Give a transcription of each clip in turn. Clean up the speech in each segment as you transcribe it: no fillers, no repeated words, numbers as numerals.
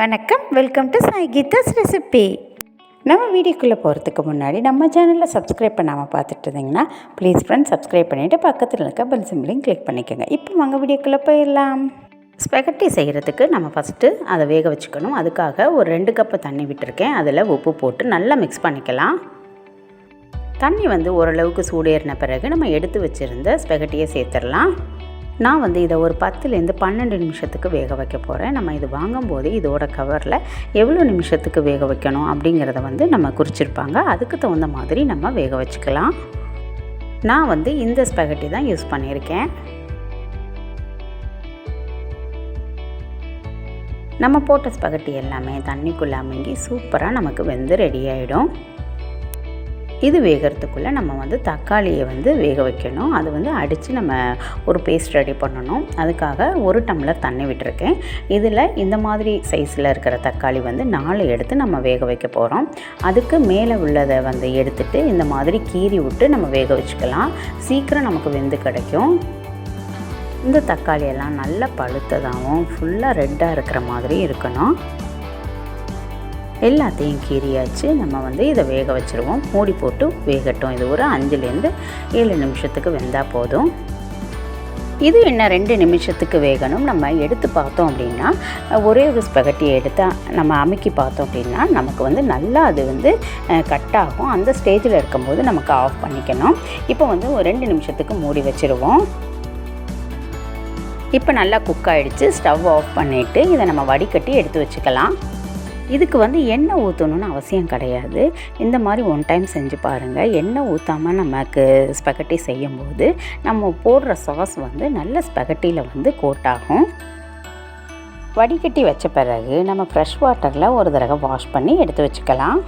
வணக்கம், welcome to Geetha's recipe. நம்ம வீடியோக்குள்ளே போகிறதுக்கு முன்னாடி நம்ம சேனலில் சப்ஸ்கிரைப் பண்ணாமல் பார்த்துட்டு இருந்தீங்கன்னா ப்ளீஸ் ஃப்ரெண்ட்ஸ் சப்ஸ்கிரைப் பண்ணிவிட்டு பக்கத்தில் இருக்க பெல் சிம்பிளையும் கிளிக் பண்ணிக்கோங்க. இப்போ வாங்க வீடியோக்குள்ளே போயிடலாம். ஸ்பெகட்டி செய்கிறதுக்கு நம்ம ஃபஸ்ட்டு அதை வேக வச்சுக்கணும். அதுக்காக ஒரு 2 கப்பு தண்ணி விட்டுருக்கேன். அதில் உப்பு போட்டு நல்லா மிக்ஸ் பண்ணிக்கலாம். தண்ணி ஓரளவுக்கு சூடேறின பிறகு நம்ம எடுத்து வச்சுருந்த ஸ்பெகட்டியை சேர்த்துடலாம். நான் இதை ஒரு 10லேருந்து 12 நிமிஷத்துக்கு வேக வைக்க போகிறேன். நம்ம இது வாங்கும்போது இதோட கவரில் எவ்வளோ நிமிஷத்துக்கு வேக வைக்கணும் அப்படிங்கிறத நம்ம குறிச்சிருப்பாங்க. அதுக்கு தகுந்த மாதிரி நம்ம வேக வச்சுக்கலாம். நான் இந்த ஸ்பெகட்டி தான் யூஸ் பண்ணியிருக்கேன். நம்ம போட்ட ஸ்பெகட்டி எல்லாமே தண்ணிக்குள்ளே அமுங்கி சூப்பராக நமக்கு ரெடி ஆகிடும். இது வேகிறதுக்குள்ளே நம்ம தக்காளியை வேக வைக்கணும். அது அடித்து நம்ம ஒரு பேஸ்ட் ரெடி பண்ணணும். அதுக்காக 1 டம்ளர் தண்ணி விட்டுருக்கேன். இதில் இந்த மாதிரி சைஸில் இருக்கிற தக்காளி 4 எடுத்து நம்ம வேக வைக்க போகிறோம். அதுக்கு மேலே உள்ளதை எடுத்துட்டு இந்த மாதிரி கீறி விட்டு நம்ம வேக வச்சுக்கலாம். சீக்கிரம் நமக்கு வெந்து கிடைக்கும். இந்த தக்காளியெல்லாம் நல்லா பழுத்ததாகவும் ஃபுல்லாக ரெட்டாக இருக்கிற மாதிரி இருக்கணும். எல்லாத்தையும் கீறியாச்சு. நம்ம இதை வேக வச்சுருவோம். மூடி போட்டு வேகட்டும். இது ஒரு 5லேருந்து 7 நிமிஷத்துக்கு வெந்தால் போதும். இது இன்னும் 2 நிமிஷத்துக்கு வேகணும். நம்ம எடுத்து பார்த்தோம் அப்படின்னா ஒரே ஒரு ஸ்பெகட்டியை எடுத்து நம்ம அமுக்கி பார்த்தோம் அப்படின்னா நமக்கு நல்லா அது கட் ஆகும். அந்த ஸ்டேஜில் இருக்கும்போது நமக்கு ஆஃப் பண்ணிக்கணும். இப்போ ஒரு 2 நிமிஷத்துக்கு மூடி வச்சுருவோம். இப்போ நல்லா குக் ஆகிடுச்சு. ஸ்டவ் ஆஃப் பண்ணிவிட்டு இதை நம்ம வடிகட்டி எடுத்து வச்சுக்கலாம். இதுக்கு எண்ணெய் ஊற்றணுன்னு அவசியம் கிடையாது. இந்த மாதிரி 1 டைம் செஞ்சு பாருங்கள். எண்ணெய் ஊற்றாமல் நமக்கு ஸ்பெகட்டி செய்யும்போது நம்ம போடுற சாஸ் நல்ல ஸ்பெகட்டியில் கோட் ஆகும். வடிகட்டி வச்ச பிறகு நம்ம ஃப்ரெஷ் வாட்டரில் ஒரு தடவை வாஷ் பண்ணி எடுத்து வச்சுக்கலாம்.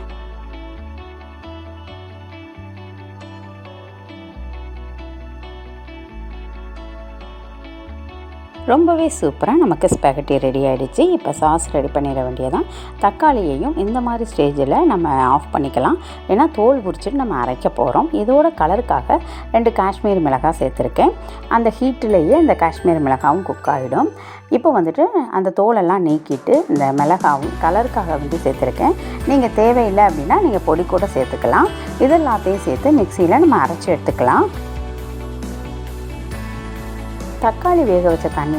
ரொம்பவே சூப்பராக நமக்கு ஸ்பெகட்டி ரெடி ஆகிடுச்சு. இப்போ சாஸ் ரெடி பண்ணிட வேண்டியதான். தக்காளியையும் இந்த மாதிரி ஸ்டேஜில் நம்ம ஆஃப் பண்ணிக்கலாம். ஏன்னா தோல் உரிச்சிட்டு நம்ம அரைக்க போகிறோம். இதோட கலருக்காக 2 காஷ்மீரி மிளகாய் சேர்த்துருக்கேன். அந்த ஹீட்டிலேயே இந்த காஷ்மீரி மிளகாவும் குக் ஆகிடும். இப்போ அந்த தோலெல்லாம் நீக்கிட்டு இந்த மிளகாவும் கலருக்காக சேர்த்துருக்கேன். நீங்கள் தேவையில்லை அப்படின்னா நீங்கள் பொடி கூட சேர்த்துக்கலாம். இதெல்லாத்தையும் சேர்த்து மிக்சியில் நம்ம அரைச்சி எடுத்துக்கலாம். தக்காளி வேக வச்ச தண்ணி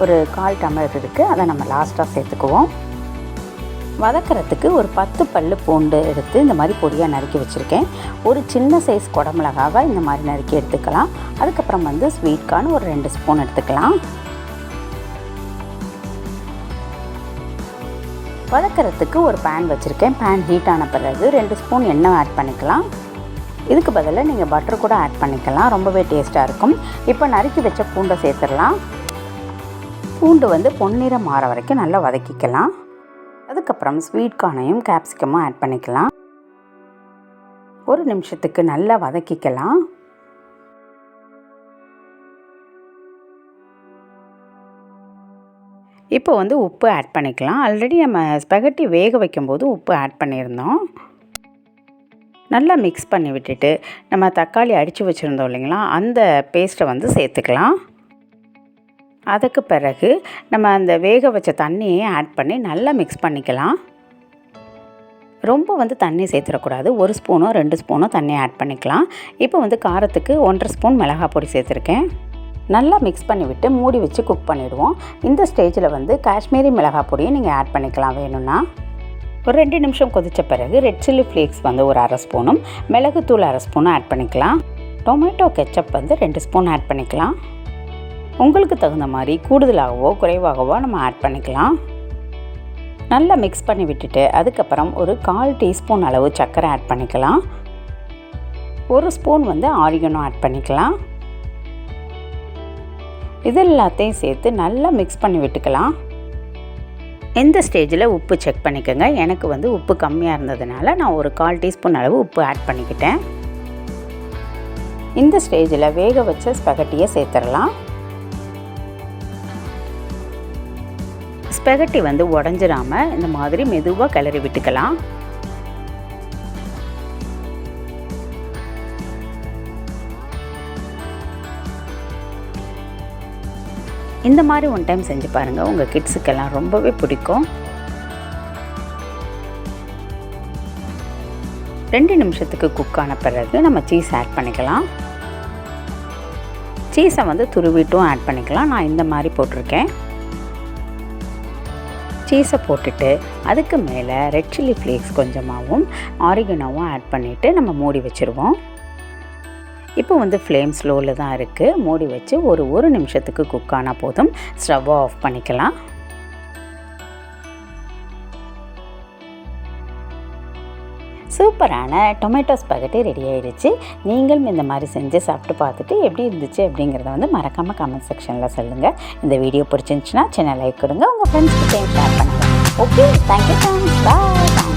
ஒரு 1/4 டம்ளர் இருக்குது. அதை நம்ம லாஸ்ட்டாக சேர்த்துக்குவோம். வதக்கிறதுக்கு ஒரு 10 பல்லு பூண்டு எடுத்து இந்த மாதிரி பொடியாக நறுக்கி வச்சுருக்கேன். ஒரு சின்ன சைஸ் குடமிளகாவை இந்த மாதிரி நறுக்கி எடுத்துக்கலாம். அதுக்கப்புறம் ஸ்வீட் கார்ன் ஒரு 2 ஸ்பூன் எடுத்துக்கலாம். வதக்கிறதுக்கு ஒரு பேன் வச்சுருக்கேன். பேன் ஹீட் ஆன பிறகு 2 ஸ்பூன் எண்ணெய் ஆட் பண்ணிக்கலாம். இதுக்கு பதிலாக நீங்கள் பட்டர் கூட ஆட் பண்ணிக்கலாம். ரொம்பவே டேஸ்ட்டாக இருக்கும். இப்போ நறுக்கி வச்ச பூண்டை சேர்த்துடலாம். பூண்டு பொன்னிறம் மாற வரைக்கும் நல்லா வதக்கிக்கலாம். அதுக்கப்புறம் ஸ்வீட் கார்னையும் கேப்சிகமும் ஆட் பண்ணிக்கலாம். 1 நிமிஷத்துக்கு நல்லா வதக்கிக்கலாம். இப்போ உப்பு ஆட் பண்ணிக்கலாம். ஆல்ரெடி நம்ம ஸ்பெகட்டி வேக வைக்கும்போது உப்பு ஆட் பண்ணியிருந்தோம். நல்லா மிக்ஸ் பண்ணி விட்டுட்டு நம்ம தக்காளி அடித்து வச்சுருந்தோம் இல்லைங்களா, அந்த பேஸ்ட்டை சேர்த்துக்கலாம். அதுக்கு பிறகு நம்ம அந்த வேக வச்ச தண்ணியை ஆட் பண்ணி நல்லா மிக்ஸ் பண்ணிக்கலாம். ரொம்ப தண்ணி சேர்த்துடக்கூடாது. 1 ஸ்பூனோ 2 ஸ்பூனோ தண்ணி ஆட் பண்ணிக்கலாம். இப்போ காரத்துக்கு 1.5 ஸ்பூன் மிளகாய் பொடி சேர்த்துருக்கேன். நல்லா மிக்ஸ் பண்ணி விட்டு மூடி வச்சு குக் பண்ணிவிடுவோம். இந்த ஸ்டேஜில் காஷ்மீரி மிளகாய் பொடியை நீங்கள் ஆட் பண்ணிக்கலாம் வேணும்னா. ஒரு 2 நிமிஷம் கொதித்த பிறகு ரெட் சில்லி ஃப்ளேக்ஸ் ஒரு 1/2 ஸ்பூனும் மிளகுத்தூள் 1/2 ஸ்பூனும் ஆட் பண்ணிக்கலாம். டொமேட்டோ கெச்சப் 2 ஸ்பூன் ஆட் பண்ணிக்கலாம். உங்களுக்கு தகுந்த மாதிரி கூடுதலாகவோ குறைவாகவோ நம்ம ஆட் பண்ணிக்கலாம். நல்லா மிக்ஸ் பண்ணி விட்டுட்டு அதுக்கப்புறம் ஒரு 1/4 டீஸ்பூன் அளவு சர்க்கரை ஆட் பண்ணிக்கலாம். 1 ஸ்பூன் ஆரிகனோ ஆட் பண்ணிக்கலாம். இது எல்லாத்தையும் சேர்த்து நல்லா மிக்ஸ் பண்ணி விட்டுக்கலாம். இந்த ஸ்டேஜில் உப்பு செக் பண்ணிக்கோங்க. எனக்கு உப்பு கம்மியாக இருந்ததுனால நான் ஒரு 1/4 டீஸ்பூன் அளவு உப்பு ஆட் பண்ணிக்கிட்டேன். இந்த ஸ்டேஜில் வேக வச்ச ஸ்பெகட்டியை சேர்த்துடலாம். ஸ்பெகட்டி உடஞ்சிடாமல் இந்த மாதிரி மெதுவாக கிளறி விட்டுக்கலாம். இந்த மாதிரி ஒன் டைம் செஞ்சு பாருங்கள். உங்கள் கிட்ஸுக்கெல்லாம் ரொம்பவே பிடிக்கும். 2 நிமிஷத்துக்கு குக் ஆன பிறகு நம்ம சீஸ் ஆட் பண்ணிக்கலாம். சீஸை வந்து துருவிட்டும் ஆட் பண்ணிக்கலாம். நான் இந்த மாதிரி போட்டிருக்கேன். சீஸை போட்டுட்டு அதுக்கு மேலே ரெட் சில்லி ஃப்ளேக்ஸ் கொஞ்சமாகவும் ஆரிகனோவும் ஆட் பண்ணிவிட்டு நம்ம மூடி வச்சுருவோம். இப்போ வந்து ஃப்ளேம் ஸ்லோவில் தான் இருக்குது. மூடி வச்சு ஒரு நிமிஷத்துக்கு குக் ஆனால் போதும். ஸ்டவ்வை ஆஃப் பண்ணிக்கலாம். சூப்பரான டொமேட்டோ ஸ்பெகட்டி ரெடி ஆகிடுச்சு. நீங்களும் இந்த மாதிரி செஞ்சு சாப்பிட்டு பார்த்துட்டு எப்படி இருந்துச்சு அப்படிங்கிறத வந்து மறக்காமல் கமெண்ட் செக்ஷனில் சொல்லுங்கள். இந்த வீடியோ பிடிச்சிருந்துச்சுன்னா சின்ன லைக் கொடுங்க. உங்கள் ஃப்ரெண்ட்ஸ்கிட்டையும் ஷேர் பண்ணுங்கள். Okay, thank you friends. பாய்.